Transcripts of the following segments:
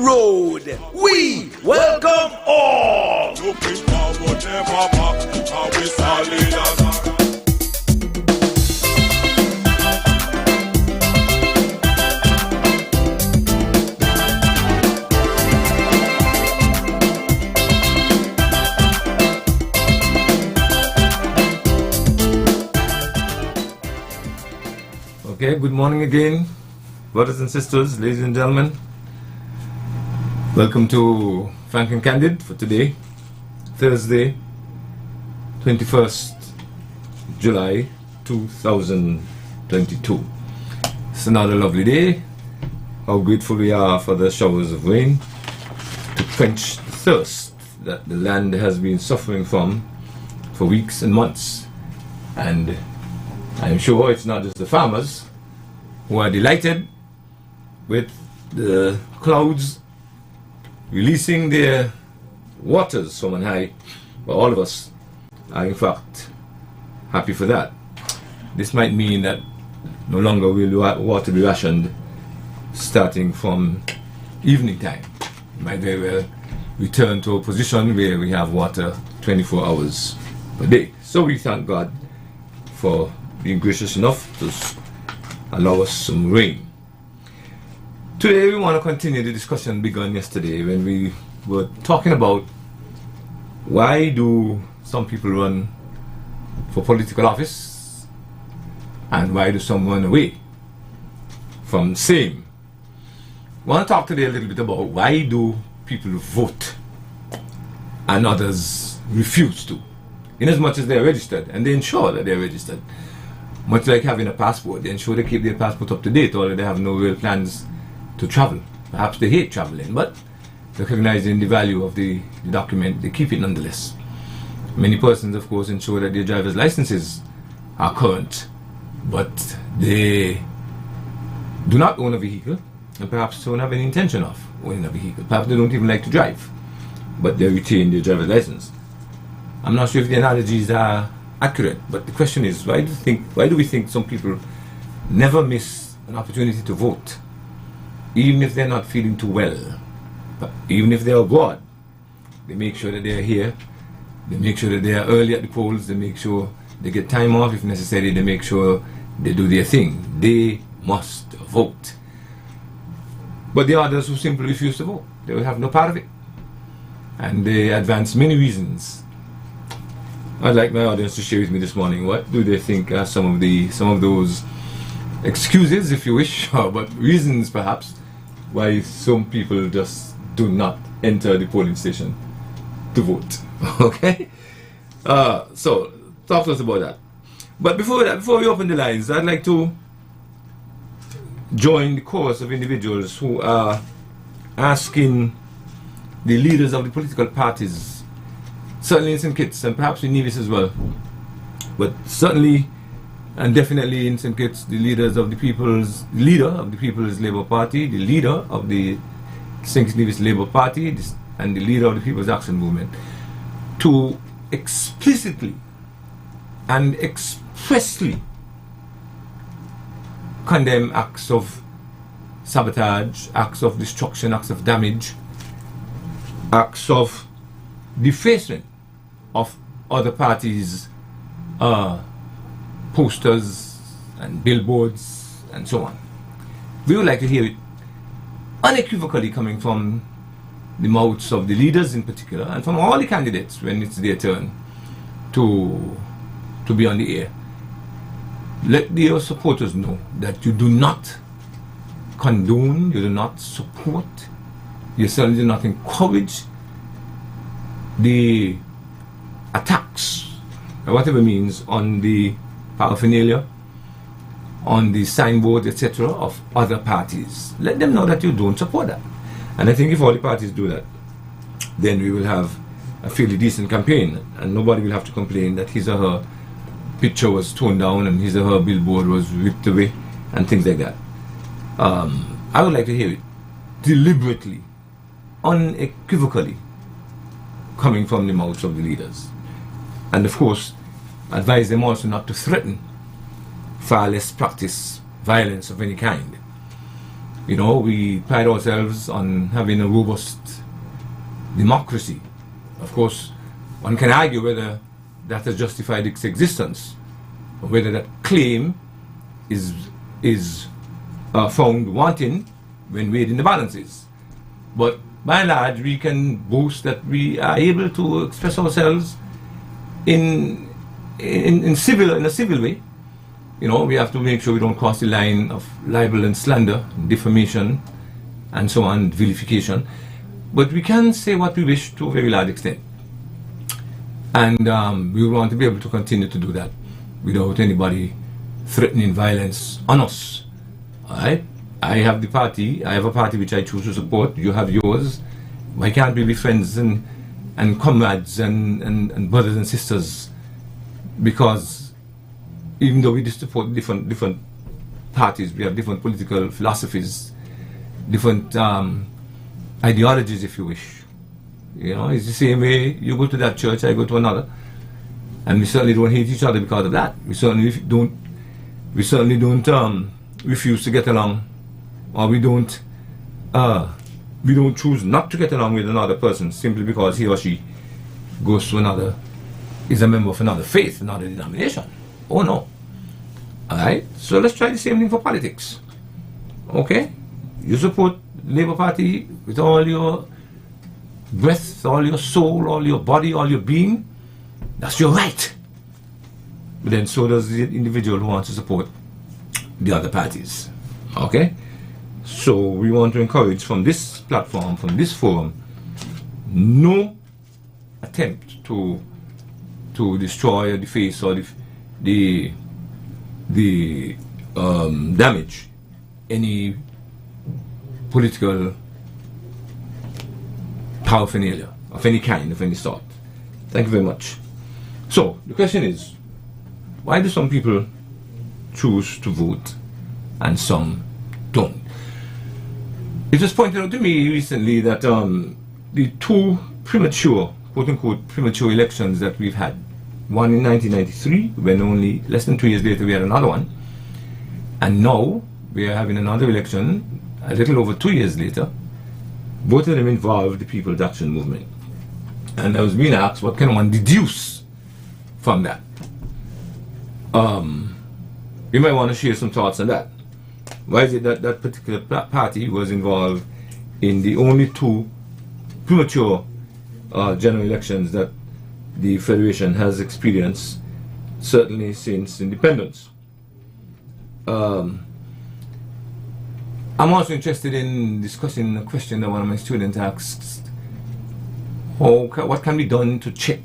road. We welcome all. Looking forward, never back. How we solid as Okay, good morning again, brothers and sisters, ladies and gentlemen. Welcome to Frank and Candid for today, Thursday, 21st July 2022. It's another lovely day. How grateful we are for the showers of rain to quench the thirst that the land has been suffering from for weeks and months. And I'm sure it's not just the farmers who are delighted with the clouds releasing their waters from on high, but all of us are in fact happy for that. This might mean that no longer will water be rationed starting from evening time. We might very well return to a position where we have water 24 hours per day. So we thank God for being gracious enough to allow us some rain. Today we want to continue the discussion begun yesterday when we were talking about why do some people run for political office and why do some run away from same. We want to talk today a little bit about why do people vote and others refuse to, in as much as they are registered and they ensure that they are registered. Much like having a passport, they ensure they keep their passport up to date, although they have no real plans to travel. Perhaps they hate traveling, but recognizing the value of the document, they keep it nonetheless. Many persons, of course, ensure that their driver's licenses are current, but they do not own a vehicle, and perhaps don't have any intention of owning a vehicle. Perhaps they don't even like to drive, but they retain their driver's license. I'm not sure if the analogies are accurate, but the question is, why do we think some people never miss an opportunity to vote, even if they're not feeling too well, but even if they're abroad? They make sure that they're here, they make sure that they are early at the polls, they make sure they get time off if necessary, they make sure they do their thing. They must vote. But the others who simply refuse to vote, they will have no part of it, and they advance many reasons. I'd like my audience to share with me this morning what do they think are some of those excuses, if you wish, but reasons perhaps why some people just do not enter the polling station to vote. Okay, so talk to us about that. But before we open the lines, I'd like to join the chorus of individuals who are asking the leaders of the political parties, certainly in St. Kitts and perhaps in Nevis as well, but certainly and definitely in St. Kitts, the leader of the People's Labour Party, the leader of the St. Kitts Nevis Labour Party, and the leader of the People's Action Movement, to explicitly and expressly condemn acts of sabotage, acts of destruction, acts of damage, acts of defacement of other parties' posters and billboards and so on. We would like to hear it unequivocally coming from the mouths of the leaders in particular and from all the candidates when it's their turn to be on the air. Let your supporters know that you do not condone, you do not support, you certainly do not encourage the attacks, by whatever means, on the paraphernalia, on the signboards, etc., of other parties. Let them know that you don't support that. And I think if all the parties do that, then we will have a fairly decent campaign, and nobody will have to complain that his or her picture was torn down and his or her billboard was ripped away and things like that. I would like to hear it deliberately, unequivocally, coming from the mouths of the leaders. And of course, advise them also not to threaten, far less practice violence of any kind. You know, we pride ourselves on having a robust democracy. Of course, one can argue whether that has justified its existence, or whether that claim is found wanting when weighed in the balances. But by and large, we can boast that we are able to express ourselves in a civil way. You know, we have to make sure we don't cross the line of libel and slander, defamation, and so on, vilification. But we can say what we wish to a very large extent. And we want to be able to continue to do that without anybody threatening violence on us. Alright? I have a party which I choose to support, you have yours. Why can't we be friends and comrades and brothers and sisters? Because even though we support different parties, we have different political philosophies, different ideologies, if you wish. You know, it's the same way you go to that church, I go to another, and we certainly don't hate each other because of that. We certainly don't refuse to get along, or we don't choose not to get along with another person simply because he or she is a member of another faith, another denomination. Oh no. Alright, so let's try the same thing for politics. Okay? You support the Labour Party with all your breath, all your soul, all your body, all your being. That's your right. But then so does the individual who wants to support the other parties. Okay? So we want to encourage from this platform, from this forum, no attempt to destroy or deface or the damage any political paraphernalia of any kind, of any sort. Thank you very much. So the question is, why do some people choose to vote and some don't? It was pointed out to me recently that the two premature, quote-unquote premature elections that we've had, one in 1993, when only less than 2 years later we had another one, and now we are having another election a little over 2 years later. Both of them involved the People's Action Movement. And I was being asked, what can one deduce from that? You might want to share some thoughts on that. Why is it that that particular party was involved in the only two premature general elections that the Federation has experienced, certainly since independence? I'm also interested in discussing a question that one of my students asked. What can be done to check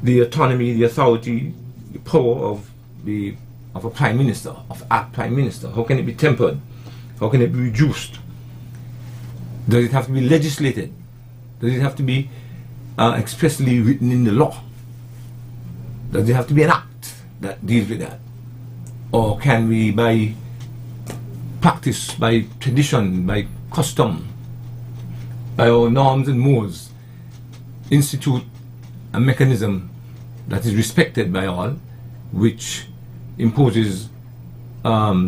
the autonomy, the authority, the power of a prime minister, of a prime minister? How can it be tempered? How can it be reduced? Does it have to be legislated? Does it have to be expressly written in the law? Does it have to be an act that deals with that? Or can we, by practice, by tradition, by custom, by our norms and mores, institute a mechanism that is respected by all, which imposes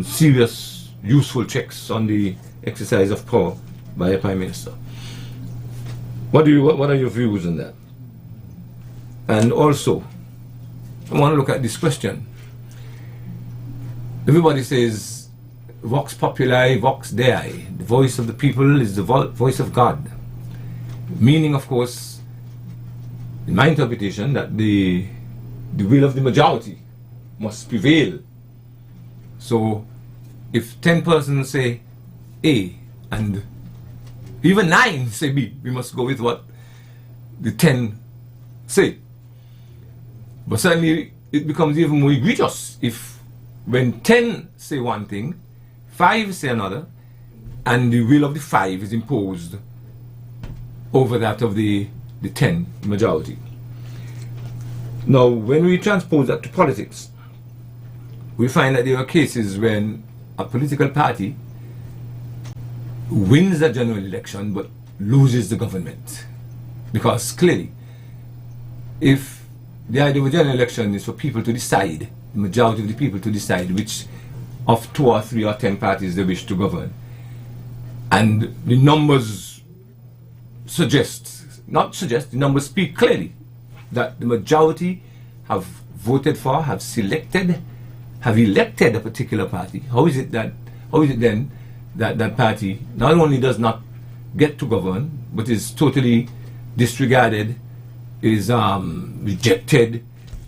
serious, useful checks on the exercise of power by a prime minister? What are your views on that? And also, I want to look at this question. Everybody says, Vox Populi, Vox Dei. The voice of the people is the voice of God. Meaning, of course, in my interpretation, that the will of the majority must prevail. So, if 10 persons say A and even 9 say B, we must go with what the 10 say. But certainly, it becomes even more egregious if when 10 say one thing, 5 say another, and the will of the 5 is imposed over that of the 10 majority. Now, when we transpose that to politics, we find that there are cases when a political party wins a general election but loses the government. Because clearly, if the idea of a general election is for people to decide, the majority of the people to decide which of 2 or 3 or 10 parties they wish to govern, And the numbers the numbers speak clearly that the majority have voted for, have elected a particular party. How is it then that that party not only does not get to govern, but is totally disregarded, is rejected,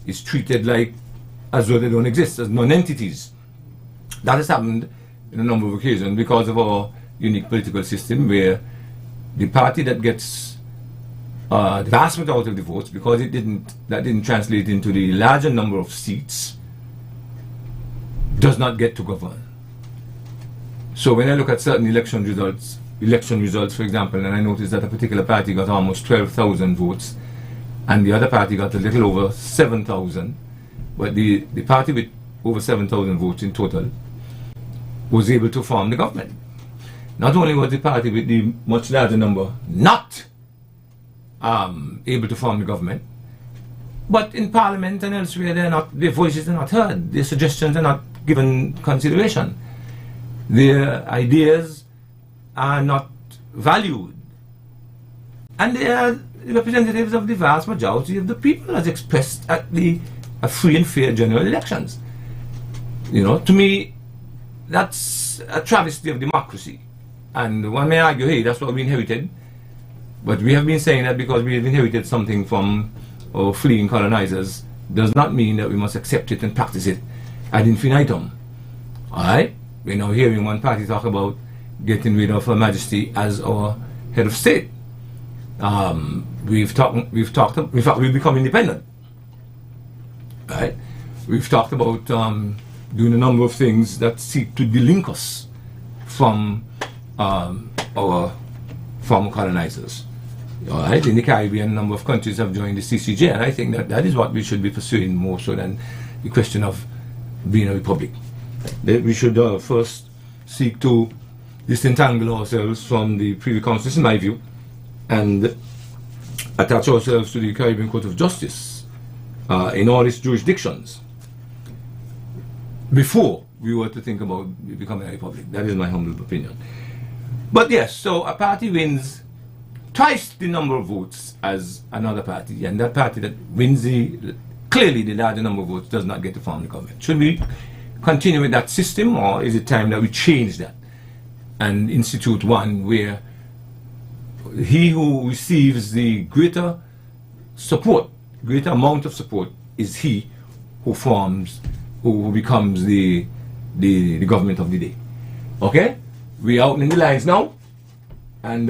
is treated like as though they don't exist, as non-entities? That has happened in a number of occasions because of our unique political system, where the party that gets the vast majority of the votes, because that didn't translate into the larger number of seats, does not get to govern. So when I look at certain election results, for example, and I notice that a particular party got almost 12,000 votes, and the other party got a little over 7,000, but the party with over 7,000 votes in total was able to form the government. Not only was the party with the much larger number not able to form the government, but in Parliament and elsewhere their voices are not heard, their suggestions are not given consideration, their ideas are not valued, and they are representatives of the vast majority of the people as expressed at the free and fair general elections. To me, that's a travesty of democracy. And one may argue, hey, that's what we inherited. But we have been saying that because we have inherited something from our fleeing colonizers does not mean that we must accept it and practice it ad infinitum. Alright? We're now hearing one party talk about getting rid of Her Majesty as our head of state. We've talked, in fact, we've become independent. Right? We've talked about doing a number of things that seek to delink us from our former colonizers. Alright, in the Caribbean, a number of countries have joined the CCJ, and I think that is what we should be pursuing more so than the question of being a republic. That we should first seek to disentangle ourselves from the Privy Council, in my view, and attach ourselves to the Caribbean Court of Justice in all its jurisdictions before we were to think about becoming a republic. That is my humble opinion. But yes, so a party wins twice the number of votes as another party, and that party that wins clearly the larger number of votes does not get to form the government. Should we continue with that system, or is it time that we change that and institute one where he who receives the greater amount of support is he who becomes the government of the day? Okay? We're out in the lines now, and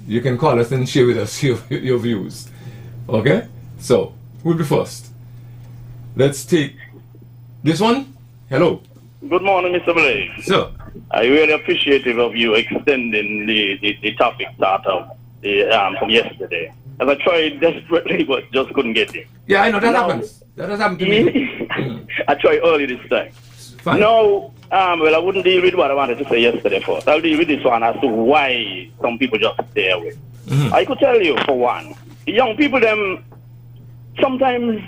you can call us and share with us your views. Okay? So, who'll be first? Let's take this one. Hello. Good morning, Mr. Blaze. Sir. I'm really appreciative of you extending the topic start of from yesterday. As I tried desperately, but just couldn't get it. Yeah, I know that happens. That has happened to me. I tried early this time. Fine. No, well, I wouldn't deal with what I wanted to say yesterday first. I'll deal with this one as to why some people just stay away. I could tell you, for one, the young people, them, sometimes,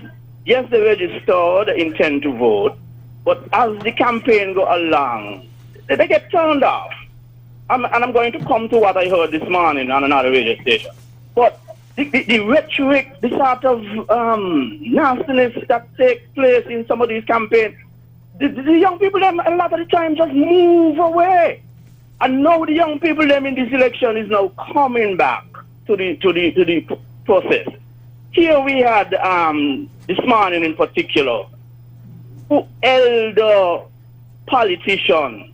yes, they register, they intend to vote, but as the campaign go along, they get turned off. And I'm going to come to what I heard this morning on another radio station. But the rhetoric, the sort of nastiness that takes place in some of these campaigns, the young people, them, a lot of the time, just move away. And now the young people, them, in this election is now coming back to the process. Here we had, this morning in particular, who elder politician,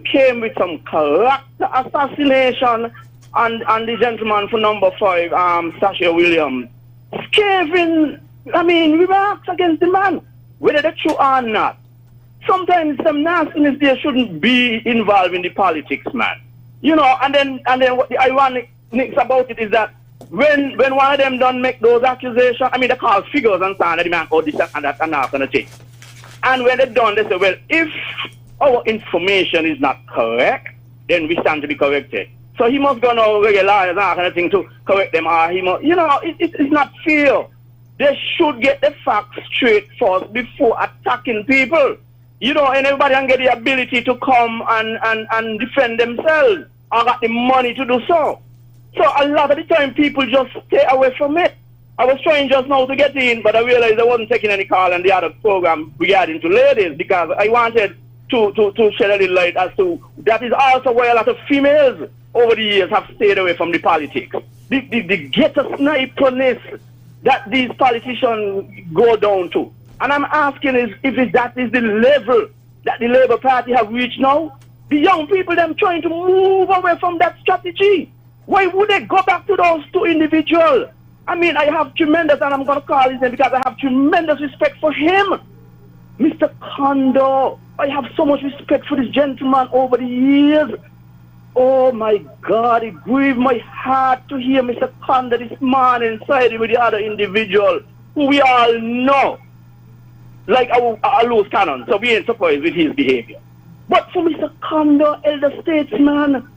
came with some character assassination, and the gentleman for number 5, Sasha Williams, scathing, remarks against the man, whether they're true or not. Sometimes some nastiness there shouldn't be involved in the politics, man. And then what the ironic thing about it is that when one of them don't make those accusations, they call figures and saying that the man, this and that and that kind of thing. And when they're done, they say, well, if our information is not correct, then we stand to be corrected. So he must go now regular and that kind of thing to correct them, or he must, it's not fair. They should get the facts straight first before attacking people. you know, and everybody can get the ability to come and defend themselves or got the money to do so. So a lot of the time people just stay away from it. I was trying just now to get in, but I realized I wasn't taking any call on the other program regarding to ladies, because I wanted to shed a little light as to that is also why a lot of females over the years have stayed away from the politics. The ghetto sniperness that these politicians go down to. And I'm asking if that is the level that the Labour Party have reached now. The young people, them trying to move away from that strategy. Why would they go back to those two individuals? I mean, I have tremendous, and I'm going to call his name because I have tremendous respect for him. Mr. Kondo, I have so much respect for this gentleman over the years. Oh my God, it grieved my heart to hear Mr. Kondo this morning siding with the other individual who we all know, like a loose cannon, so we ain't surprised with his behavior. But for Mr. Kondo, elder statesman,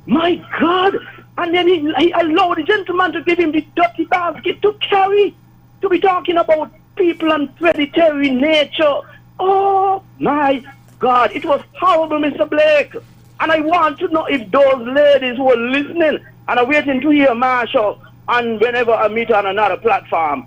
my God, and then he allowed the gentleman to give him the dirty basket to carry, to be talking about people and predatory nature. Oh my God, it was horrible, Mr. Blake. And I want to know if those ladies who are listening and are waiting to hear Marshall, and whenever I meet on another platform,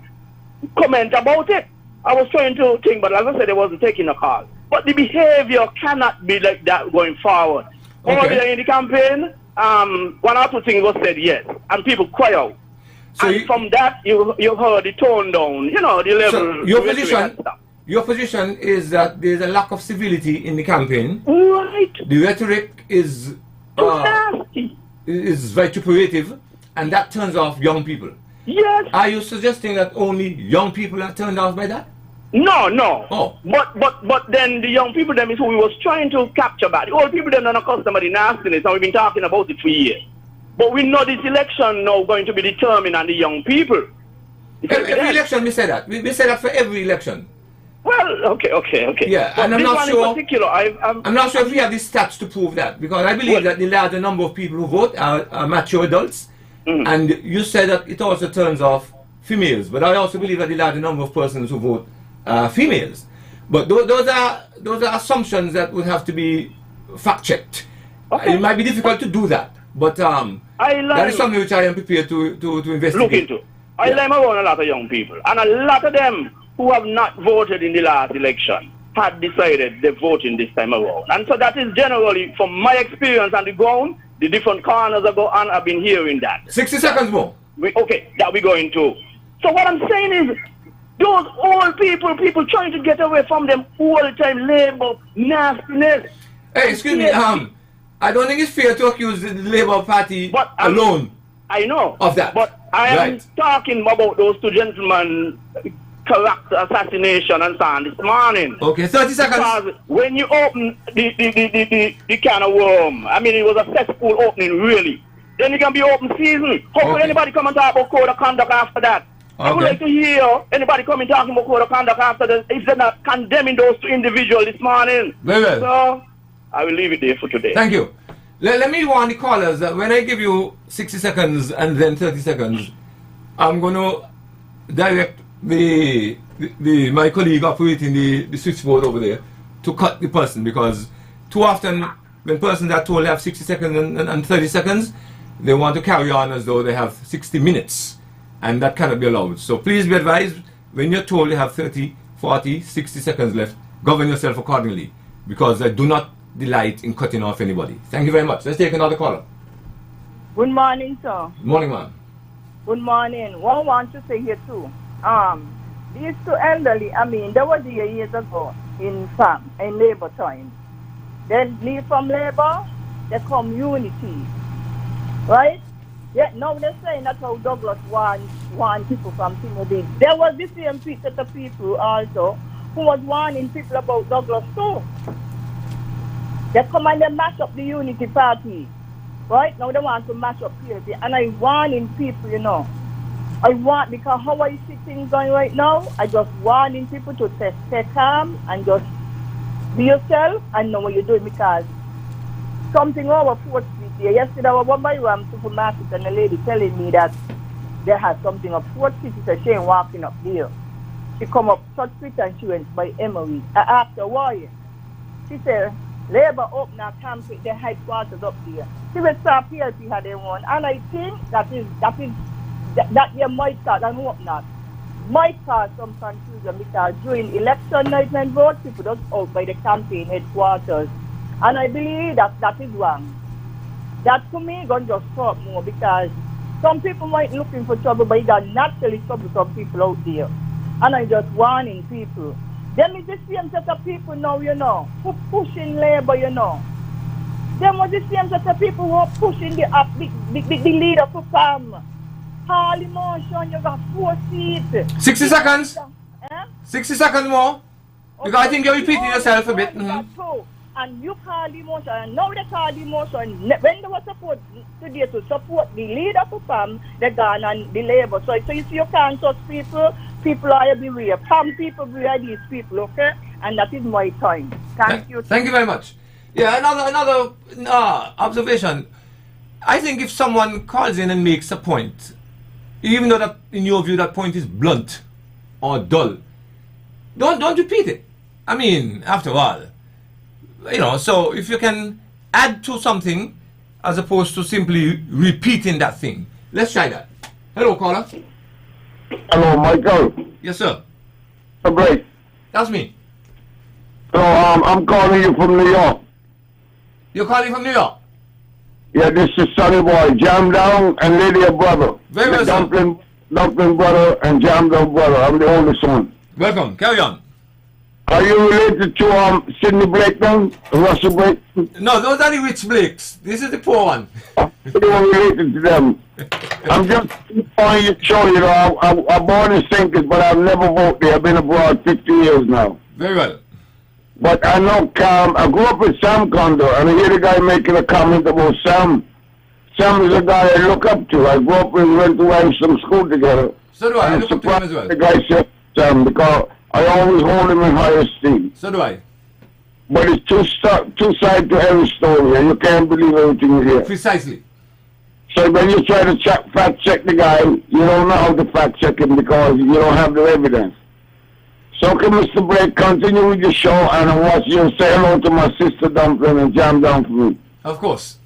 comment about it. I was trying to think, but as I said, I wasn't taking a call. But the behavior cannot be like that going forward. Okay. Over there in the campaign, one or two things was said, yes, and people cry out. So and from that, you heard the tone down, you know, the level. So your position is that there's a lack of civility in the campaign. Right. The rhetoric is nasty. Is vituperative, and that turns off young people. Yes. Are you suggesting that only young people are turned off by that? No, no. Oh. But then the young people them is who we was trying to capture back. The old people them are not accustomed to the nastiness, and we've been talking about it for years. But we know this election now going to be determined on the young people. Every election we say that. We say that for every election. Well, okay. Yeah, but and I'm not sure. I'm not sure if we have the stats to prove that, because I believe that the larger number of people who vote are mature adults, and you said that it also turns off females. But I also believe that the larger number of persons who vote are females. But those are assumptions that would have to be fact checked. Okay. It might be difficult to do that, but that is something which I am prepared to investigate. Look into. I lime around a lot of young people, and a lot of them who have not voted in the last election had decided they're voting this time around. And so that is generally, from my experience on the ground, the different corners I go on, I've been hearing that. 60 seconds more. That we're going to. So what I'm saying is, those old people trying to get away from them all-time labor nastiness. Hey, excuse me, I don't think it's fair to accuse the Labour Party alone. I know. Of that. But I am talking about those two gentlemen, character assassination and so on this morning. Okay, 30 seconds. Because when you open the can of worm, I mean, it was a cesspool opening, really. Then it can be open season. How could anybody come and talk about code of conduct after that? I would like to hear anybody coming talking about code of conduct after that if they're not condemning those two individuals this morning. Very well. So, I will leave it there for today. Thank you. Let me warn the callers that when I give you 60 seconds and then 30 seconds, I'm going to direct my colleague operating the switchboard over there to cut the person, because too often when persons are told they have 60 seconds and 30 seconds, they want to carry on as though they have 60 minutes, and that cannot be allowed. So please be advised, when you're told you have 30, 40, 60 seconds left, govern yourself accordingly, because I do not delight in cutting off anybody. Thank you very much. Let's take another caller. Good morning, sir. Good morning, ma'am. Good morning. What I want to say here too, these two elderly, I mean, they were there years ago in Labour time. Then leave from Labour, they come Unity, right? Yeah, now they're saying that's how Douglas wants people from Timothy. There was the same set of people also who was warning people about Douglas too. They come and they mash up the Unity Party. Right? Now they want to mash up PLP. And I warning people, you know. Because how I see things going right now, I just warning people to stay calm and just be yourself and know what you're doing, because something over 4th Street here. Yesterday I was by Ram supermarket and a lady telling me that they had something up 4th Street. She said she ain't walking up there. She come up 3rd Street and she went by Emory. I asked her why. she said, Labour open a campaign, the headquarters up there. She will start PLP had they won. And I think that they might start, and hope not, might cause some confusion because during election night and vote, people just out by the campaign headquarters. And I believe that is wrong. That to me gonna just stop more because some people might be looking for trouble, but you got naturally trouble some people out there. And I just warning people. Them is the same set of people now, who pushing Labour, Them was the same set of people who are pushing the leader for farm. All emotion, you got 4 seats. 60 seconds? 60 seconds more? Because I think you're repeating yourself a bit. And you call the motion, and now they call the motion. When they were supposed today to support the leader for PAM, they gone and the Labour. So you see, you can't trust people are everywhere. PAM people beware these people, okay? And that is my time. Thank you. Thank you very much. Yeah, another observation. I think if someone calls in and makes a point, even though that, in your view, that point is blunt or dull, don't repeat it. I mean, after all, so if you can add to something as opposed to simply repeating that thing. Let's try that. Hello, caller. Hello, Michael. Yes, sir. Great. That's me. So, I'm calling you from New York. You're calling from New York? Yeah, this is Sonny Boy, Jam Down and Lydia Brother. Very well, Dumpling Brother and Jam Down Brother. I'm the only son. Welcome. Carry on. Are you related to Sidney Blake then? Russell Blake? No, those are the rich Blakes. This is the poor one. You are related to them. I'm just trying to show I'm born in St. Kitts, but I've never voted there. I've been abroad 50 years now. Very well. But I know I grew up with Sam Condor, and I hear the guy making a comment about Sam. Sam is a guy I look up to. I grew up and went to some school together. So do I. I look up to him as well. The guy said Sam because I always hold him in high esteem. So do I. But it's two sides to every story, and you can't believe everything you hear. Precisely. So when you try to fact check the guy, you don't know how to fact check him because you don't have the evidence. So can Mr. Blake continue with the show and I watch you say hello to my sister Dumpling and Jam Down for me. Of course.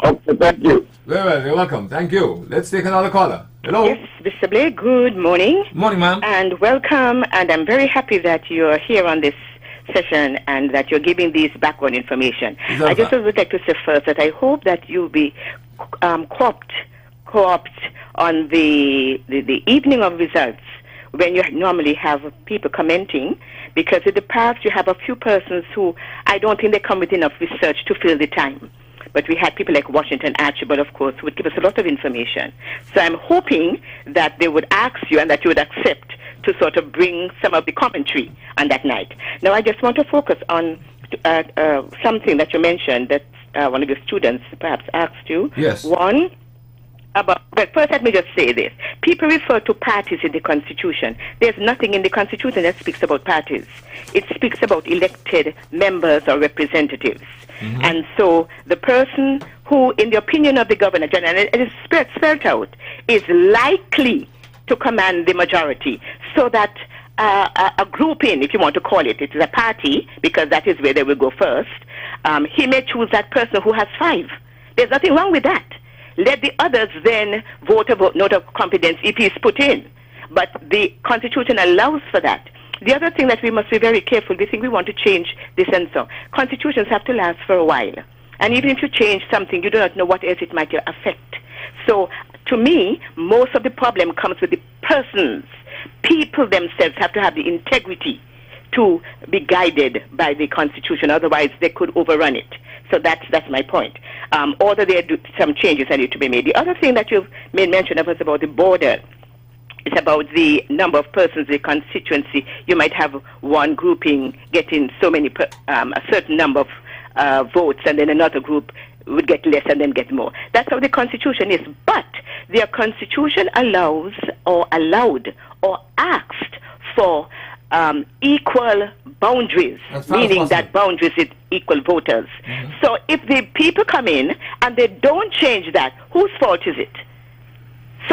Okay, thank you. Very well, you're welcome. Thank you. Let's take another caller. Hello. Yes, Mr. Blake, good morning. Morning, ma'am. And welcome, and I'm very happy that you're here on this session and that you're giving these background information. I just would like to say first that I hope that you'll be co-opt on the evening of results when you normally have people commenting, because in the past you have a few persons who I don't think they come with enough research to fill the time. But we had people like Washington Archibald, of course, who would give us a lot of information. So I'm hoping that they would ask you and that you would accept to sort of bring some of the commentary on that night. Now, I just want to focus on something that you mentioned that one of your students perhaps asked you. Yes. But first let me just say this. People refer to parties in the Constitution. There's nothing in the Constitution that speaks about parties. It speaks about elected members or representatives. Mm-hmm. And so the person who, in the opinion of the Governor General, and it is spelled out, is likely to command the majority, so that a grouping, if you want to call it, it is a party, because that is where they will go first, he may choose that person who has 5. There's nothing wrong with that. Let the others then vote a note of confidence if he's put in. But the Constitution allows for that. The other thing that we must be very careful, we think we want to change this and so. Constitutions have to last for a while. And even if you change something, you do not know what else it might affect. So, to me, most of the problem comes with the persons. People themselves have to have the integrity to be guided by the Constitution. Otherwise, they could overrun it. So that's my point. Although there are some changes that need to be made. The other thing that you've made mention of was about the border. It's about the number of persons in the constituency. You might have one grouping getting so many, a certain number of votes, and then another group would get less and then get more. That's how the Constitution is. But the Constitution allows or allowed or asked for equal boundaries, meaning that boundaries is equal voters. Mm-hmm. So if the people come in and they don't change that, whose fault is it?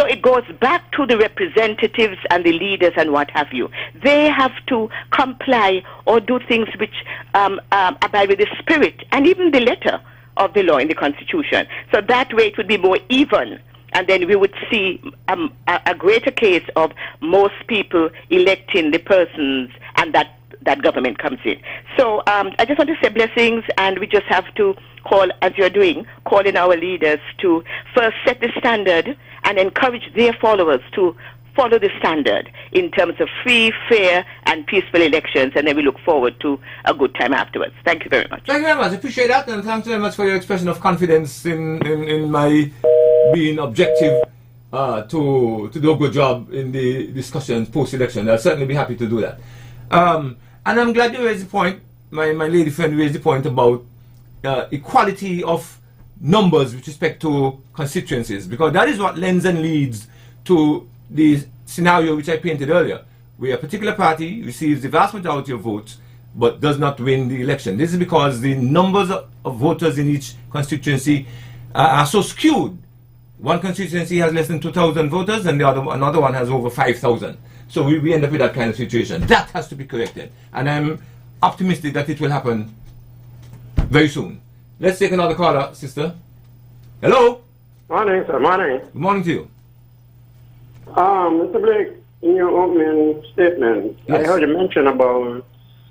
So it goes back to the representatives and the leaders and what have you. They have to comply or do things which abide with the spirit and even the letter of the law in the Constitution. So that way it would be more even. And then we would see a greater case of most people electing the persons and that government comes in. So I just want to say blessings, and we just have to call, as you're doing, calling our leaders to first set the standard and encourage their followers to follow the standard in terms of free, fair, and peaceful elections, and then we look forward to a good time afterwards. Thank you very much. Thank you very much. I appreciate that, and thanks very much for your expression of confidence in my being objective to do a good job in the discussions post-election. I'll certainly be happy to do that. And I'm glad you raised the point, my lady friend raised the point about equality of numbers with respect to constituencies, because that is what lends and leads to the scenario which I painted earlier, where a particular party receives the vast majority of votes but does not win the election. This is because the numbers of voters in each constituency are so skewed. One constituency has less than 2,000 voters and another one has over 5,000. So we end up with that kind of situation. That has to be corrected. And I'm optimistic that it will happen very soon. Let's take another caller, sister. Hello? Morning, sir. Morning. Good morning to you. Mr. Blake, in your opening statement, Yes. I heard you mention about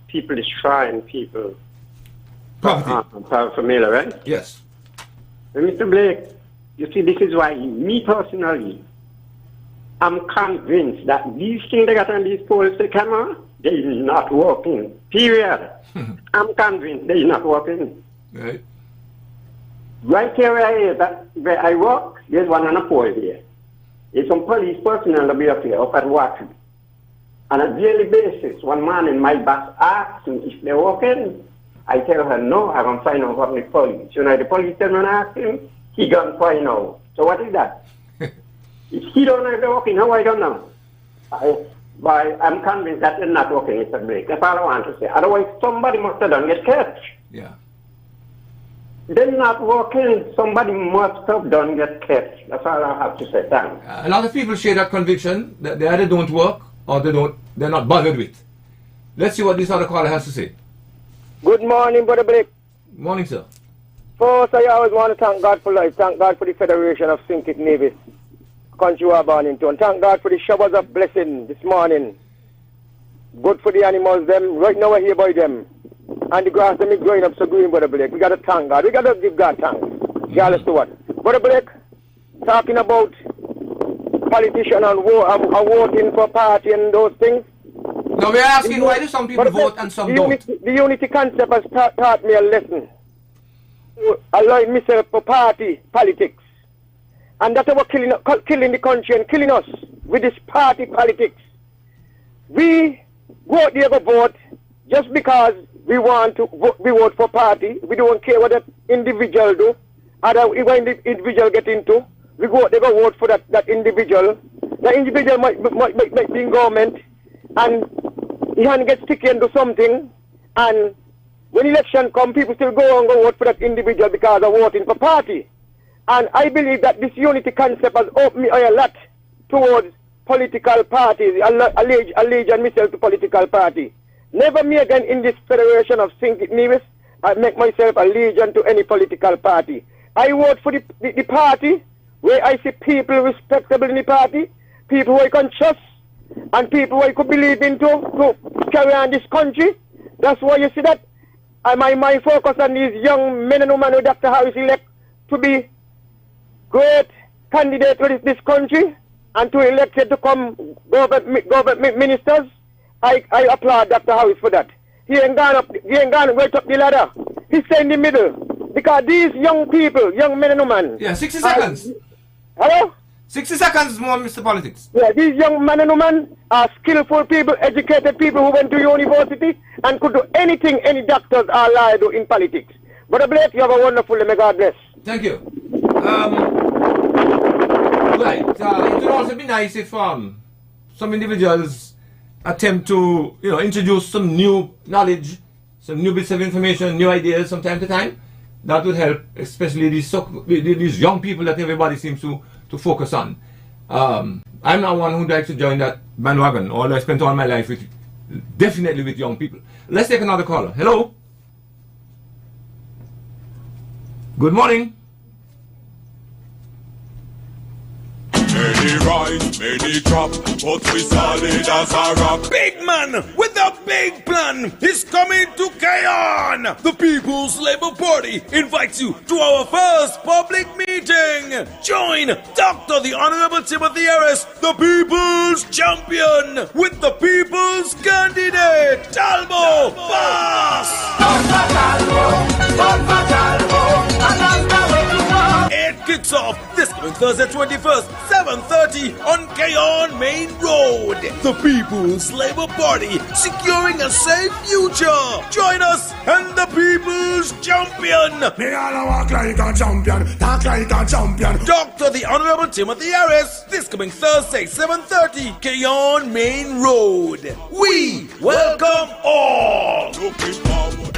people destroying people. Property. Familiar, right? Yes. And Mr. Blake, you see, this is why, me personally, I'm convinced that these things they got on these poles they come on, they're not working. Period. I'm convinced they're not working. Right. Right here where I work, there's one on a pole here. There's some police personnel that be up here, up at Water. On a daily basis, one morning my boss asks me if they're working. I tell her, no, I haven't find out from the police. You know, the police tell me and ask him, he don't find out. So what is that? If he don't know if they're working, how I don't know. I'm convinced that they're not working, Mr. Blake. That's all I want to say. Otherwise, somebody must have done get catch. Yeah. They're not working. Somebody must have done get catch. That's all I have to say. Thanks. A lot of people share that conviction that they either don't work or they're not bothered with. Let's see what this other caller has to say. Good morning, Brother Blake. Morning, sir. First, I always want to thank God for life. Thank God for the Federation of St. Kitts Nevis, country we are born into. And thank God for the showers of blessing this morning. Good for the animals, them. Right now we're here by them. And the grass, them is growing up so green, Brother Blake. We got to thank God. We got to give God thanks. Regardless to what. Brother Blake, talking about politicians and voting for party and those things. Now we're asking why do some people vote and some don't? The unity concept has taught me a lesson. Allowing myself for party politics. And that's what killing the country and killing us with this party politics. We go out there to vote just because we want to vote for party. We don't care what that individual do. Other when the individual get into, they go vote for that individual. The individual might be in government and he can get sticky and do something, and when election come, people still go and go vote for that individual because they're voting for party. And I believe that this unity concept has opened me a lot towards political parties, allegiance myself to political party. Never me again in this Federation of St. Kitts Nevis, I make myself allegiance to any political party. I vote for the party where I see people respectable in the party, people who I can trust, and people who I could believe into to carry on this country. That's why you see that my focus on these young men and women who Dr. Harris elect to be great candidates for this country and to elected to come government ministers. I applaud Dr. Harris for that. He ain't gone right up the ladder. He's staying in the middle. Because these young people, young men and women. Yeah, 60 seconds. Hello? 60 seconds more, Mr. Politics. Yeah, these young men and women are skillful people, educated people who went to university and could do anything any doctors or lawyer do in politics. Brother Blake, you have a wonderful day. May God bless. Thank you. Right. It would also be nice if some individuals attempt to introduce some new knowledge, some new bits of information, new ideas from time to time. That would help, especially these young people that everybody seems to focus on. I'm not one who likes to join that bandwagon, although I spent all my life with, definitely with young people. Let's take another caller. Hello. Good morning. Many rise, many drop, but we solid as a rock. Big man with a big plan is coming to Cayon. The People's Labour Party invites you to our first public meeting. Join Dr. the Honorable Timothy Harris, the People's Champion, with the People's Candidate, Talbo Pass. It kicks off this coming Thursday 21st, 7:30 on Cayon Main Road. The People's Labour Party, securing a safe future. Join us and the People's Champion. Me all walk like a champion, talk like a champion. Dr. the Honorable Timothy Harris, this coming Thursday, 7:30, Cayon Main Road. We welcome all. Looking forward.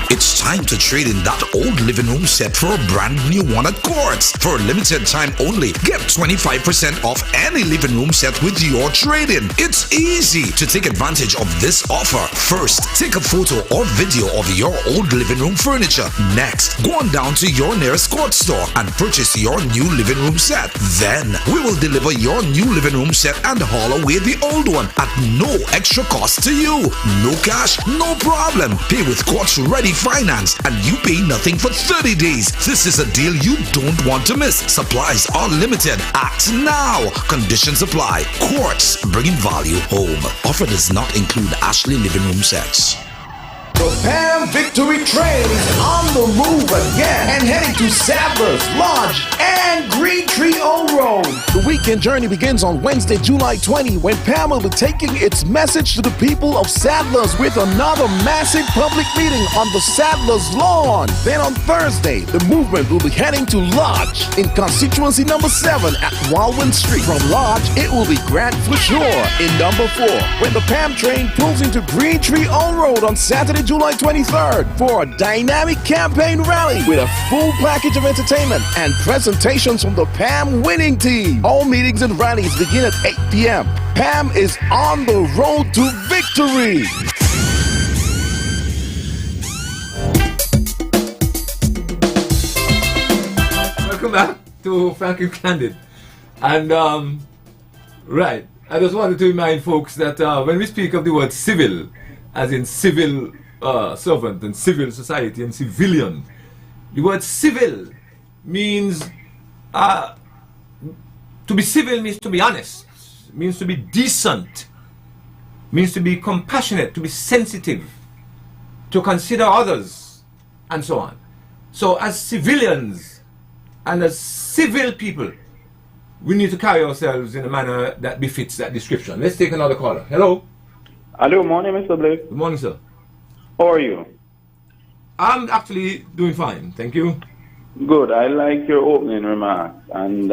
It's time to trade in that old living room set for a brand new one at Quartz. For a limited time only, get 25% off any living room set with your trade-in. It's easy to take advantage of this offer. First, take a photo or video of your old living room furniture. Next, go on down to your nearest Quartz store and purchase your new living room set. Then, we will deliver your new living room set and haul away the old one at no extra cost to you. No cash, no problem. Pay with Quartz Ready Finance and you pay nothing for 30 days. This is a deal you don't want to miss. Supplies are limited. Act now. Conditions apply. Quartz, bringing value home. Offer does not include Ashley living room sets. The Pam Victory Train is on the move again and heading to Sadler's Lodge and Green Tree Old Road. The weekend journey begins on Wednesday, July 20, when Pam will be taking its message to the people of Sadler's with another massive public meeting on the Sadler's lawn. Then on Thursday, the movement will be heading to Lodge in constituency number 7 at Walwyn Street. From Lodge, it will be Grant Flashore in number 4 when the Pam train pulls into Green Tree Old Road on Saturday, July 23rd for a dynamic campaign rally with a full package of entertainment and presentations from the Pam winning team. All meetings and rallies begin at 8 p.m. Pam is on the road to victory. Welcome back to Frankie Candid. And, right, I just wanted to remind folks that when we speak of the word civil, as in civil servant and civil society and civilian, the word civil means to be civil means to be honest, means to be decent, means to be compassionate, to be sensitive, to consider others, and so on. So as civilians and as civil people, we need to carry ourselves in a manner that befits that description. Let's take another caller. Hello. Hello, morning, Mr. Blake. Good morning, sir. How are you? I'm actually doing fine, thank you. Good. I like your opening remarks, and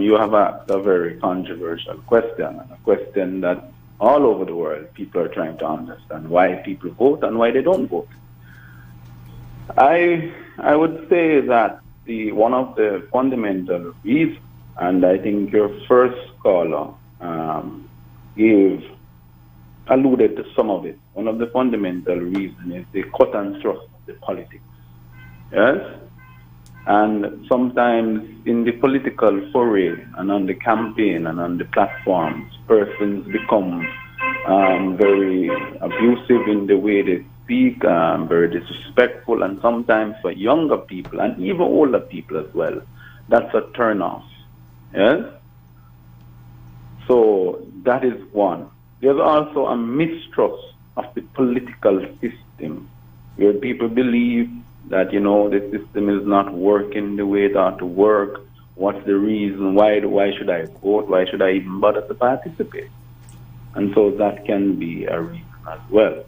you have asked a very controversial question, a question that all over the world people are trying to understand why people vote and why they don't vote. I would say that one of the fundamental reasons, and I think your first caller alluded to some of it. One of the fundamental reasons is the cut and thrust of the politics. Yes? And sometimes in the political foray and on the campaign and on the platforms, persons become very abusive in the way they speak, very disrespectful, and sometimes for younger people and even older people as well, that's a turn-off. Yes? So that is one. There's also a mistrust of the political system, where people believe that, the system is not working the way it ought to work. What's the reason? Why should I vote? Why should I even bother to participate? And so that can be a reason as well.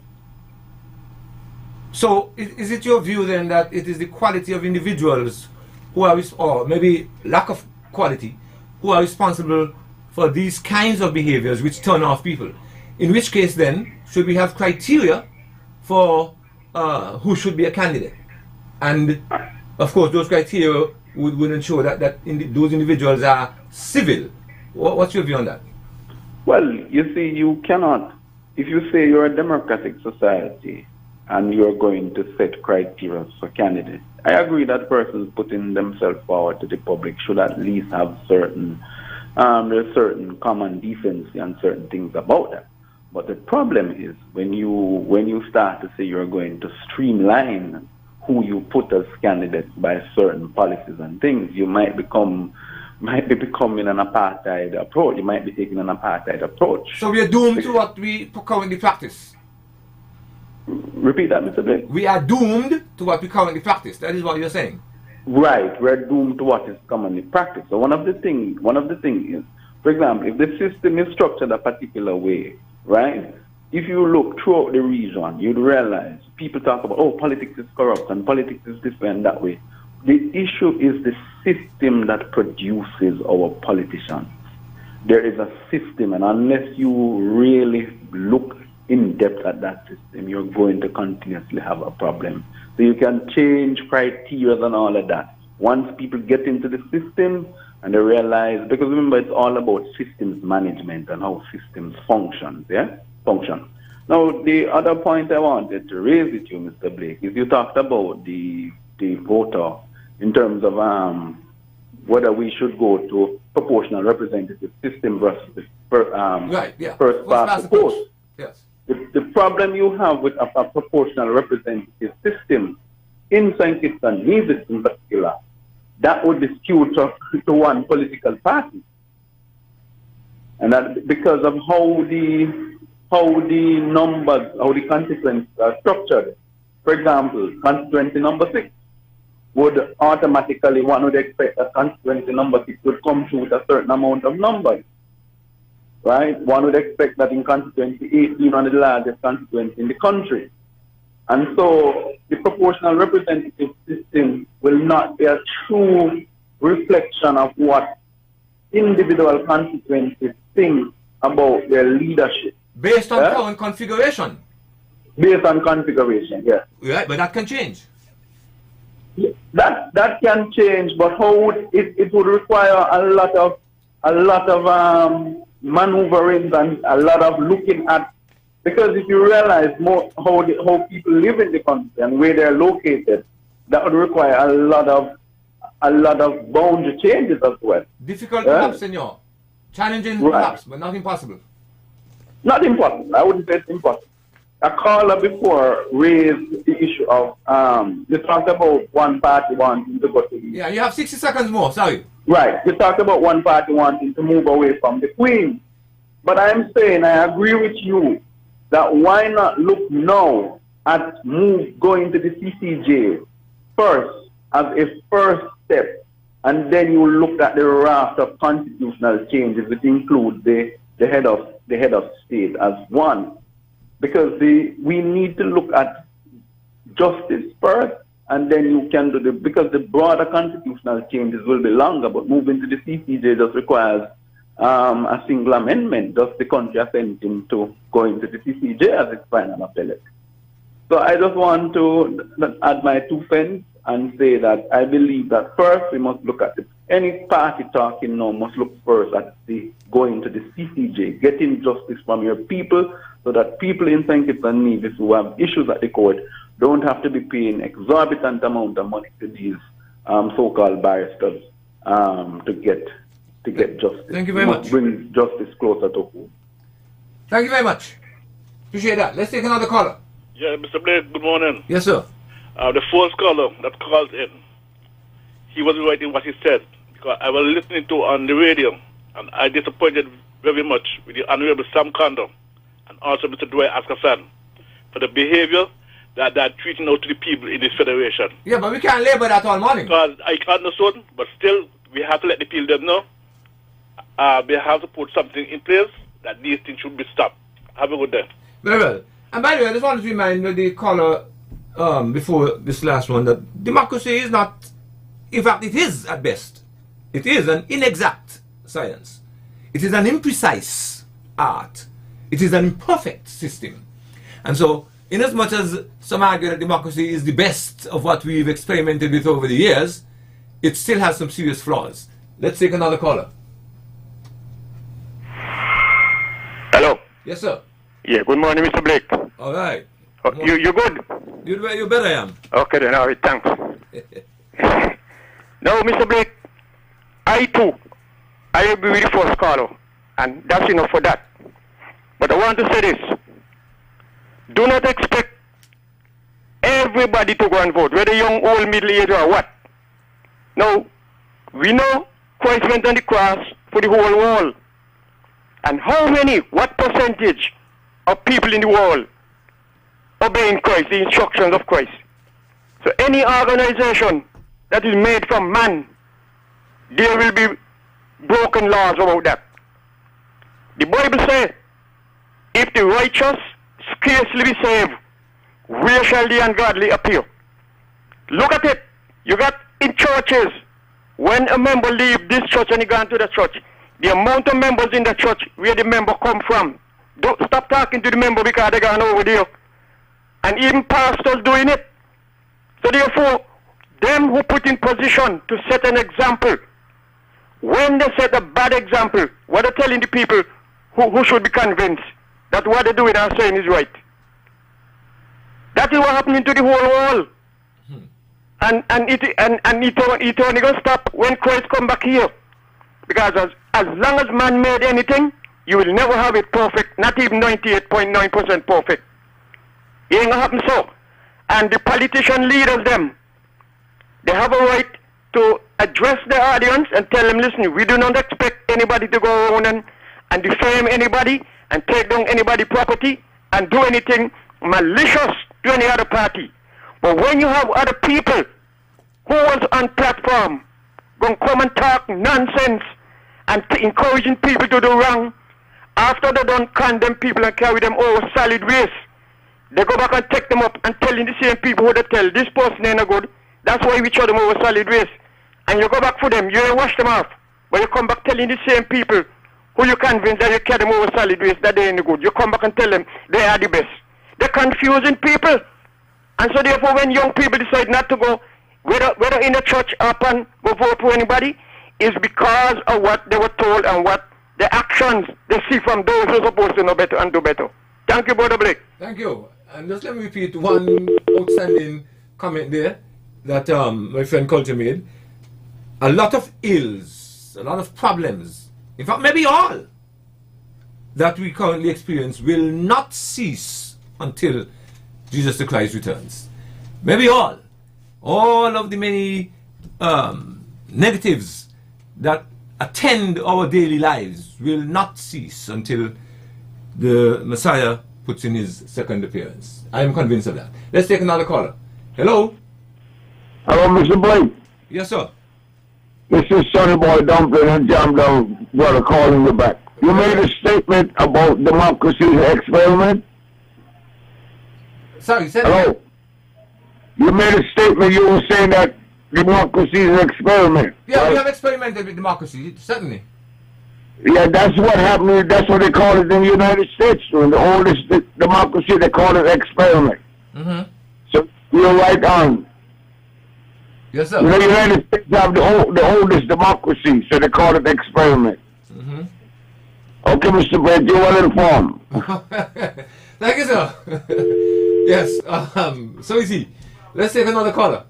So is it your view then that it is the quality of individuals who are, or maybe lack of quality, who are responsible for these kinds of behaviors which turn off people? In which case then, should we have criteria for who should be a candidate? And of course those criteria would ensure that those individuals are civil What's your view on that? Well, you see, you cannot, if you say you're a democratic society and you're going to set criteria for candidates, I agree that persons putting themselves forward to the public should at least have there's certain common decency and certain things about that. But the problem is when you start to say you're going to streamline who you put as candidates by certain policies and things, you might be becoming an apartheid approach. You might be taking an apartheid approach. So we are doomed to what we currently practice. Repeat that, Mr. Blake. We are doomed to what we currently practice. That is what you're saying. Right, we're doomed to what is commonly practiced. So one of the things is, for example, if the system is structured a particular way, right? If you look throughout the region, you'd realize people talk about, oh, politics is corrupt and politics is this way and that way. The issue is the system that produces our politicians. There is a system, and unless you really look in depth at that system, you're going to continuously have a problem. So you can change criteria and all of that. Once people get into the system and they realize, because remember, it's all about systems management and how systems function. Now, the other point I wanted to raise with you, Mr. Blake, is you talked about the voter in terms of whether we should go to proportional representative system versus first past the post. Yes. The problem you have with a proportional representative system in St. Kitts and Nevis in particular, that would be skewed to one political party. And that because of how the numbers, how the constituencies are structured. For example, constituency number 6 would automatically, one would expect that constituency number 6 would come through with a certain amount of numbers. Right? One would expect that in constituency 18, one of the largest constituency in the country. And so the proportional representative system will not be a true reflection of what individual constituencies think about their leadership. Based on current configuration. Based on configuration, yes. Right, but that can change. That can change, but how it would require a lot of maneuvering and a lot of looking at, because if you realize more how people live in the country and where they're located, that would require a lot of boundary changes as well. Difficult perhaps, senor. Challenging perhaps, but not impossible. Not impossible. I wouldn't say it's impossible. A caller before raised the issue of you talked about one party wanting to go to the... Yeah, you have 60 seconds more, sorry. Right. You talked about one party wanting to move away from the Queen. But I'm saying I agree with you that why not look now at going to the CCJ first as a first step, and then you look at the raft of constitutional changes, which includes the head of state as one. Because we need to look at justice first, and then you can do because the broader constitutional changes will be longer, but moving to the CCJ just requires a single amendment, just the country assenting to going to the CCJ as its final appellate. So I just want to add my 2 cents and say that I believe that first we must look at any party talking now must look first at going to the CCJ, getting justice from your people, so that people in St. Kitts and Nevis who have issues at the court don't have to be paying exorbitant amount of money to these so-called barristers to get justice. Thank you very much. Bring justice closer to home. Thank you very much. Appreciate that. Let's take another caller. Yeah, Mr. Blake, good morning. Yes, sir. The first caller that called in, he was right in what he said, because I was listening to on the radio, and I disappointed very much with the Honorable Sam Condor and also Mr. Dwight Askasan for the behavior that they're treating out to the people in this federation. Yeah, but we can't labor that all morning. Because I can't know certain, but still we have to let the people know. We have to put something in place that these things should be stopped. Have a good day. Very well. And by the way, I just wanted to remind the caller before this last one that democracy is not, in fact it is at best. It is an inexact science. It is an imprecise art. It is an imperfect system. And so, in as much as some argue that democracy is the best of what we've experimented with over the years, it still has some serious flaws. Let's take another caller. Yes, sir. Yeah, good morning, Mr. Blake. All right. You good? You better, I am. Okay, then, all right, thanks. Now, Mr. Blake, I agree with the first caller, and that's enough for that. But I want to say this. Do not expect everybody to go and vote, whether young, old, middle-aged, or what. Now, we know Christ went on the cross for the whole world. And what percentage of people in the world obeying Christ, the instructions of Christ? So any organization that is made from man, there will be broken laws about that. The Bible says, if the righteous scarcely be saved, where shall the ungodly appear? Look at it. You got in churches, when a member leave this church and he gone to the church, the amount of members in the church where the member come from. Don't stop talking to the member because they gone over there. And even pastors doing it. So therefore, them who put in position to set an example, when they set a bad example, what they're telling the people who should be convinced that what they're doing and saying is right. That is what happening to the whole world. And it only going to stop when Christ come back here. Because as long as man made anything, you will never have it perfect, not even 98.9% perfect. It ain't going to happen so. And the politician leaders, they have a right to address the audience and tell them, listen, we do not expect anybody to go around and defame anybody and take down anybody's property and do anything malicious to any other party. But when you have other people who was on platform going to come and talk nonsense and encouraging people to do wrong, after they don't condemn people and carry them over solid waste, they go back and take them up and telling the same people who they tell, this person ain't no good, that's why we throw them over solid waste. And you go back for them, you ain't wash them off, but you come back telling the same people who you convince that you carry them over solid waste that they ain't no good. You come back and tell them they are the best. They're confusing people. And so therefore when young people decide not to go, whether in a church up and go vote for anybody, is because of what they were told and what the actions they see from those who are supposed to know better and do better. Thank you, Brother Blake. Thank you. And just let me repeat one outstanding comment there that my friend Culture made. A lot of ills, a lot of problems, in fact maybe all, that we currently experience will not cease until Jesus the Christ returns. Maybe all of the many negatives that attend our daily lives will not cease until the Messiah puts in his second appearance. I am convinced of that. Let's take another caller. Hello? Hello, Mr. Blake. Yes, sir. This is Sonny Boy Dumpling and Jam Down, brother, calling you back. You made a statement about democracy as an experiment. Sorry, say hello? You made a statement, you were saying that democracy is an experiment. Yeah, right? we have experimented with democracy, certainly. Yeah, that's what happened. That's what they call it in the United States. In the oldest democracy, they call it experiment. Mm-hmm. So you're right on. Yes, sir. You know, the United States have the oldest democracy, so they call it experiment. Mm-hmm. Okay, Mr. Brett, you're well informed. Thank you, sir. Yes, so easy. Let's take another caller.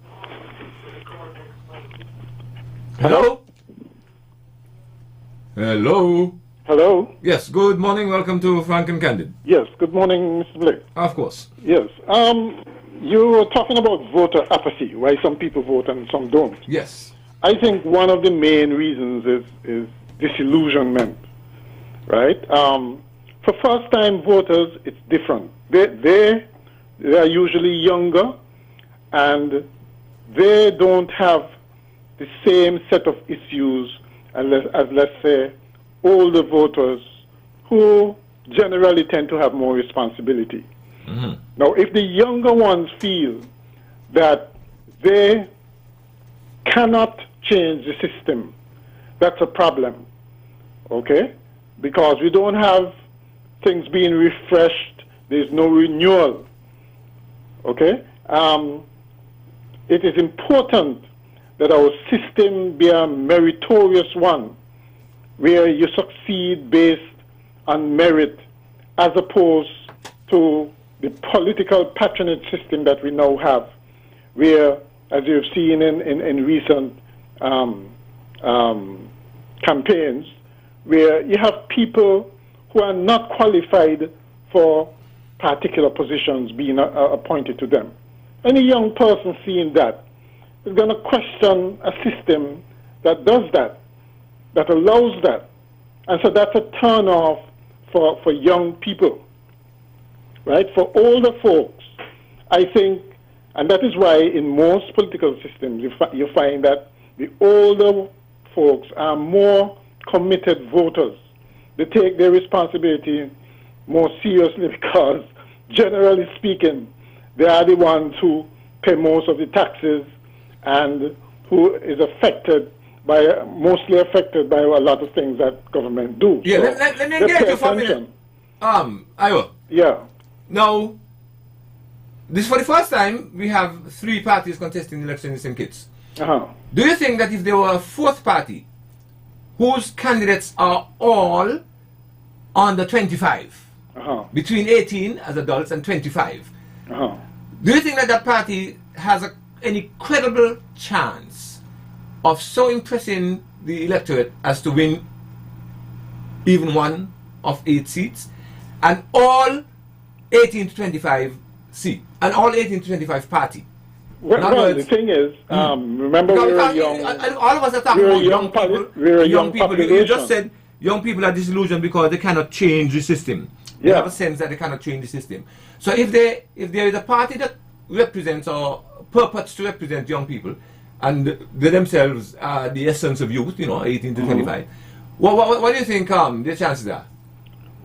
Hello? Hello? Hello? Yes, good morning. Welcome to Frank and Candid. Yes, good morning, Mr. Blake. Of course. Yes. You were talking about voter apathy, why some people vote and some don't. Yes. I think one of the main reasons is disillusionment, right? For first-time voters, it's different. They are usually younger, and they don't have the same set of issues as let's say, older voters who generally tend to have more responsibility. Mm-hmm. Now, if the younger ones feel that they cannot change the system, that's a problem, okay? Because we don't have things being refreshed, there's no renewal, okay? It is important that our system be a meritorious one, where you succeed based on merit as opposed to the political patronage system that we now have, where, as you've seen in recent campaigns, where you have people who are not qualified for particular positions being appointed to them. Any young person seeing that is going to question a system that does that, that allows that. And so that's a turn-off for young people, right? For older folks, I think, and that is why in most political systems you find that the older folks are more committed voters. They take their responsibility more seriously because, generally speaking, they are the ones who pay most of the taxes and who is mostly affected by a lot of things that government do. Yeah, so let me engage you for a minute. Iowa. Yeah. Now, this for the first time we have 3 parties contesting the election in St. Kitts. Do you think that if there were a 4th party whose candidates are all under 25, between 18 as adults and 25, do you think that that party has any credible chance of so impressing the electorate as to win even one of 8 seats, and all 18 to 25 seat, and all 18 to 25 party? Well, the thing is, remember we were young. All of us are talking about young people. We're a young population. You just said young people are disillusioned because they cannot change the system. They have a sense that they cannot change the system. So if there is a party that represents or purports to represent young people, and they themselves are the essence of youth, 18 to 25, what do you think the chances are?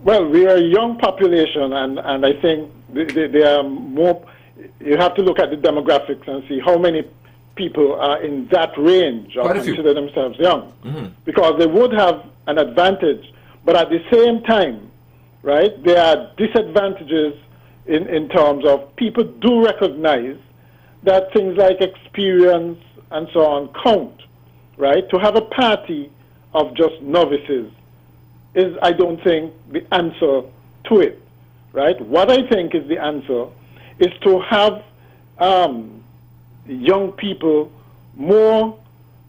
Well, we are a young population, and I think they are more. You have to look at the demographics and see how many people are in that range or consider themselves young. Because they would have an advantage, but at the same time, right, there are disadvantages in terms of people do recognize that things like experience and so on count, right? To have a party of just novices is, I don't think, the answer to it, right? What I think is the answer is to have young people more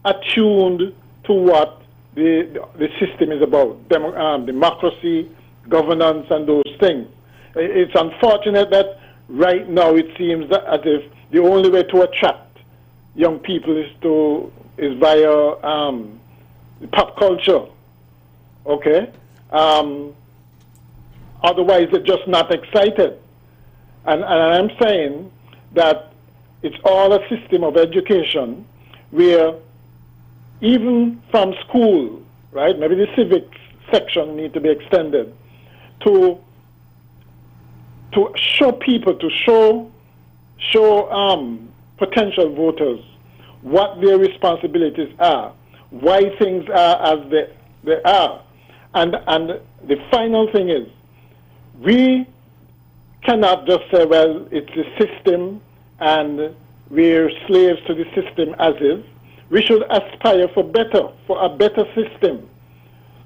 attuned to what the system is about, democracy, governance, and those things. It's unfortunate that right now it seems that as if the only way to attract young people is via pop culture, okay? Otherwise, they're just not excited. And I'm saying that it's all a system of education where even from school, right, maybe the civics section need to be extended to show people, to show potential voters what their responsibilities are, why things are as they are. And the final thing is, we cannot just say, well, it's the system and we're slaves to the system as is. We should aspire for a better system.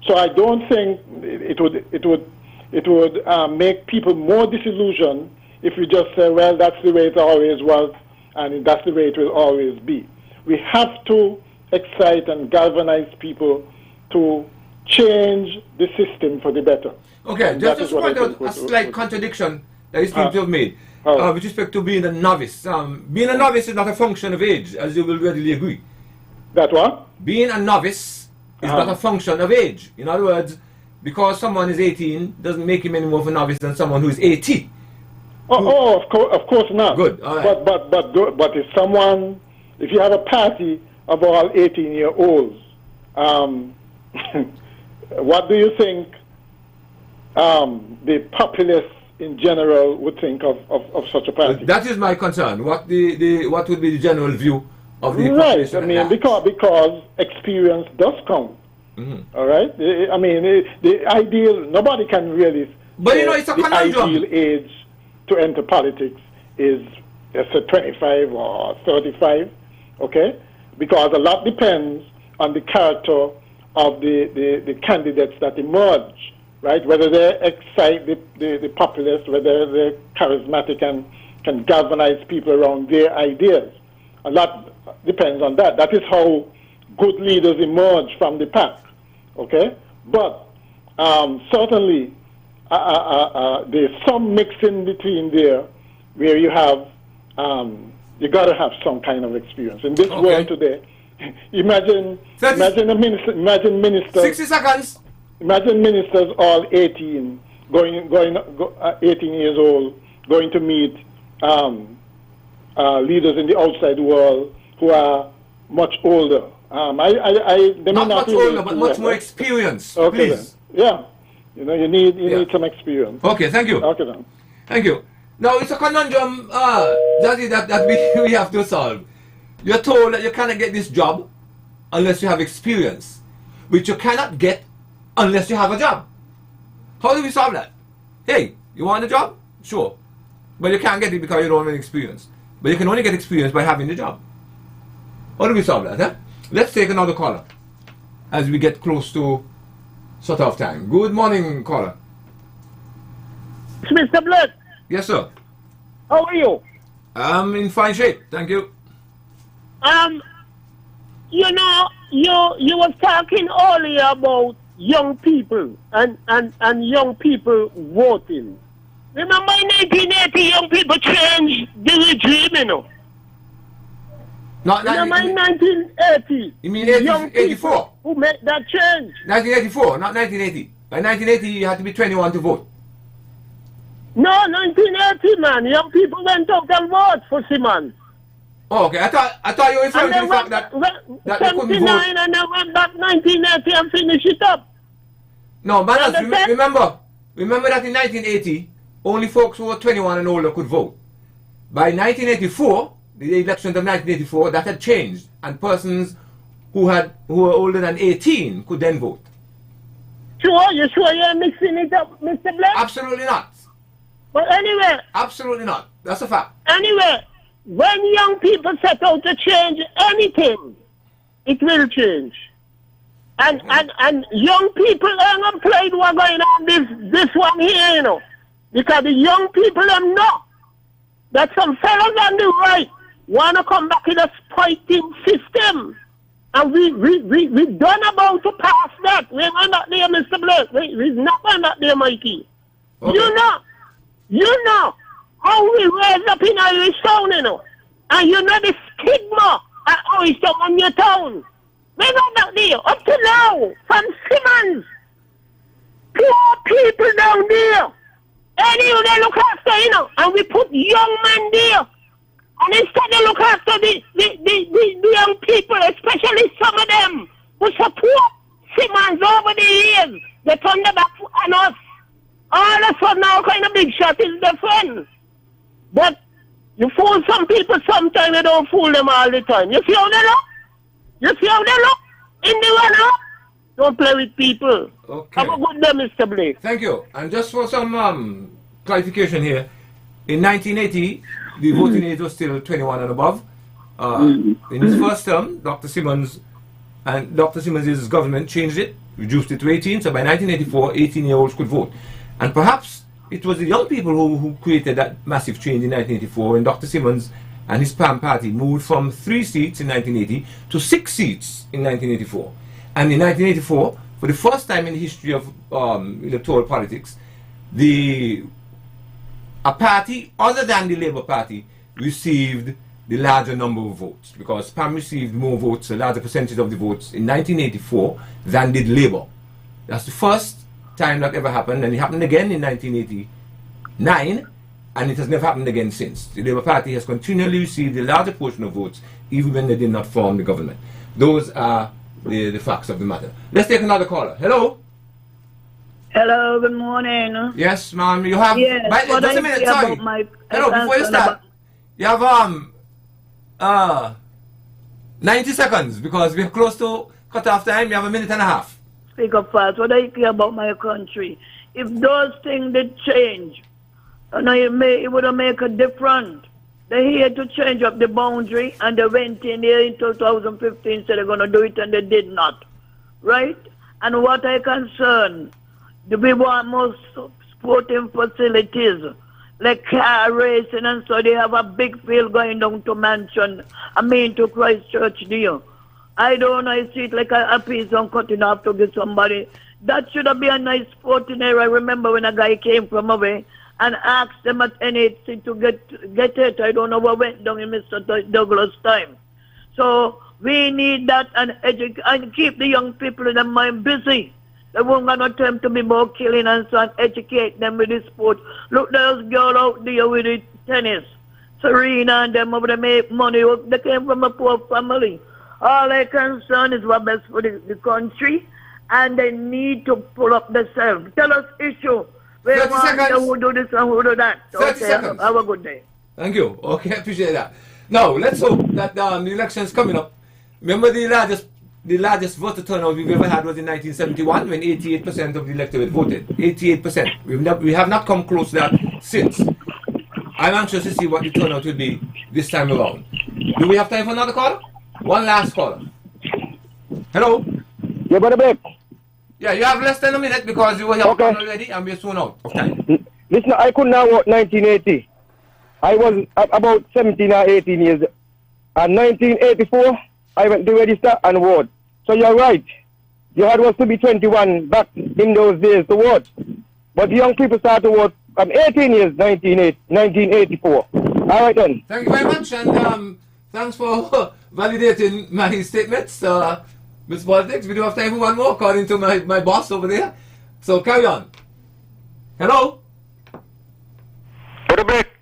So I don't think it would make people more disillusioned if we just say, well, that's the way it always was and that's the way it will always be. We have to excite and galvanize people to change the system for the better. Okay, just to point out a slight contradiction that is seems to have made with respect to being a novice. Being a novice is not a function of age, as you will readily agree. That what? Being a novice is not a function of age. In other words, because someone is 18 doesn't make him any more of a novice than someone who is 80. Of course not. Good. All right. But if you have a party of all 18-year-olds, what do you think the populace in general would think of such a party? That is my concern. What would be the general view of the population? Right. I mean, because experience does count. All right. I mean, the ideal. Nobody can really. But it's a conundrum. The ideal age to enter politics is, let's say, 25 or 35. Okay, because a lot depends on the character of the candidates that emerge, right? Whether they excite the populace, whether they're charismatic and can galvanize people around their ideas. A lot depends on that. That is how good leaders emerge from the pack, okay? But certainly there's some mixing between there where you have, you got to have some kind of experience. In this world today, imagine ministers. 60 seconds. Imagine ministers all 18, 18 years old, going to meet leaders in the outside world who are much older. Not much older, but much more experienced. Okay, please. Then. Yeah. You know, you need some experience. Okay, thank you. Okay, then. Thank you. Now, it's a conundrum that we have to solve. You're told that you cannot get this job unless you have experience, which you cannot get unless you have a job. How do we solve that? Hey, you want a job? Sure. But you can't get it because you don't have any experience. But you can only get experience by having the job. How do we solve that? Huh? Let's take another caller as we get close to sort of time. Good morning, caller. Mr. Blood. Yes, sir. How are you? I'm in fine shape, thank you. You know, you was talking earlier about young people and young people voting. Remember in 1980, young people changed the regime, you know. Remember in 1980, you mean young 84? People who made that change. 1984, not 1980. By 1980, you had to be 21 to vote. No, 1980, man. Young people went out and voted for Simmons. Oh, okay. I thought you were referring to the fact that they couldn't vote. 79 and then went back 1980 and finished it up. No, man, remember that in 1980, only folks who were 21 and older could vote. By 1984, the elections of 1984, that had changed, and persons who were older than 18 could then vote. Sure, you sure you're mixing it up, Mr. Black? Absolutely not. But anyway. Absolutely not. That's a fact. Anyway, when young people set out to change anything, it will change. And young people are unemployed who are going on this one here, you know. Because the young people them know that some fellas on the right want to come back in a spiking system. And we done about to pass that. We're not there, Mr. Blake. We're not going back there, Mikey. Okay. You know how we raise up in Irish Town, you know. And you know the stigma at Irish Town on your town. We're not back there. Up to now, from Simmons, poor people down there. Anyway, they look after, you know, and we put young men there. And instead they look after the young people, especially some of them who support Simmons over the years. They turn their back on us. All of a sudden now kind of big shot is their friend. But you fool some people sometimes, you don't fool them all the time. You see how they look? You see how they look? In the one up? Don't play with people. Okay. Have a good day, Mr. Blake. Thank you. And just for some clarification here, in 1980, the voting age was still 21 and above. In his first term, Dr. Simmons' government changed it, reduced it to 18. So by 1984, 18-year-olds could vote. And perhaps it was the young people who created that massive change in 1984 when Dr. Simmons and his PAM party moved from 3 seats in 1980 to 6 seats in 1984. And in 1984, for the first time in the history of electoral politics, a party other than the Labour Party received the larger number of votes, because PAM received more votes, a larger percentage of the votes in 1984 than did Labour. That's the first time that ever happened, and it happened again in 1989, and it has never happened again since. The Labour Party has continually received a larger portion of votes, even when they did not form the government. Those are the facts of the matter. Let's take another caller. Hello? Hello, good morning. Yes, ma'am, you have... Yes, just a minute, sorry. Hello, before you start, you have 90 seconds, because we're close to cut-off time. You have a minute and a half. Speak up fast. What do you care about my country? If those things did change, it would make a difference. They had to change up the boundary, and they went in there in 2015, said they're going to do it, and they did not. Right? And what I concern, We want more sporting facilities, like car racing, and so they have a big field going down to Mansion, to Christchurch there. I don't know, I see it like a piece on cutting off to get somebody. That should have been a nice sporting area. I remember when a guy came from away and asked them at NHC to get it. I don't know what went down in Mr. Douglas' time. So we need that and keep the young people in their mind busy. They won't have no time to be more killing and so and educate them with the sport. Look, there's girl out there with the tennis. Serena and them over there make money. They came from a poor family. All their concern is what's best for the country, and they need to pull up themselves. Tell us issue. We want who do this and who do that. 30 seconds. Have a good day. Thank you. Okay, I appreciate that. Now, let's hope that the election is coming up. Remember the largest voter turnout we've ever had was in 1971 when 88% of the electorate voted. 88%. We have not come close to that since. I'm anxious to see what the turnout will be this time around. Do we have time for another caller? One last caller. Hello? Yeah, Brother Beck. Yeah, you have less than a minute because you were here already and we're soon out of time. Listen, I could now work 1980. I was about 17 or 18 years. And 1984, I went to register and vote. So you're right. You had was to be 21 back in those days to vote. But the young people started to vote from 18 years, 1984. All right then. Thank you very much, and thanks for validating my statements, Mr. Politics. We do have time for one more, according to my boss over there. So carry on. Hello?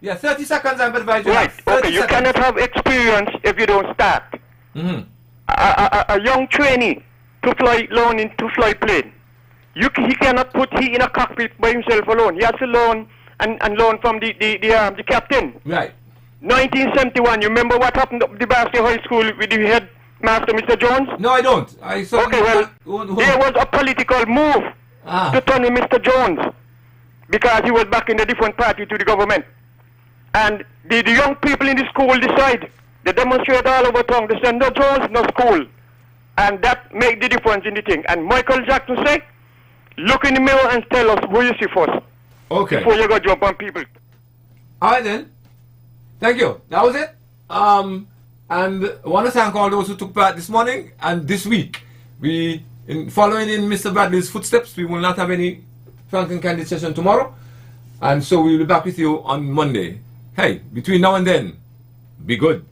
Yeah, 30 seconds, I'm advising. Right, okay, you cannot have experience if you don't start. Mm-hmm. A young trainee to fly plane. He cannot put he in a cockpit by himself alone. He has to learn and learn from the captain. Right. 1971, you remember what happened at the Basque High School with the headmaster, Mr. Jones? No, I don't. There was a political move to turn in Mr. Jones because he was back in a different party to the government. And the young people in the school decide. They demonstrate all over town. They say, no Jones, no school. And that make the difference in the thing. And Michael Jackson say, look in the mirror and tell us who you see first. Okay. Before you go jump on people. All right then. Thank you. That was it. And I want to thank all those who took part this morning and this week. Following in Mr. Bradley's footsteps, we will not have any Frank and Candid session tomorrow. And so we will be back with you on Monday. Hey, between now and then, be good.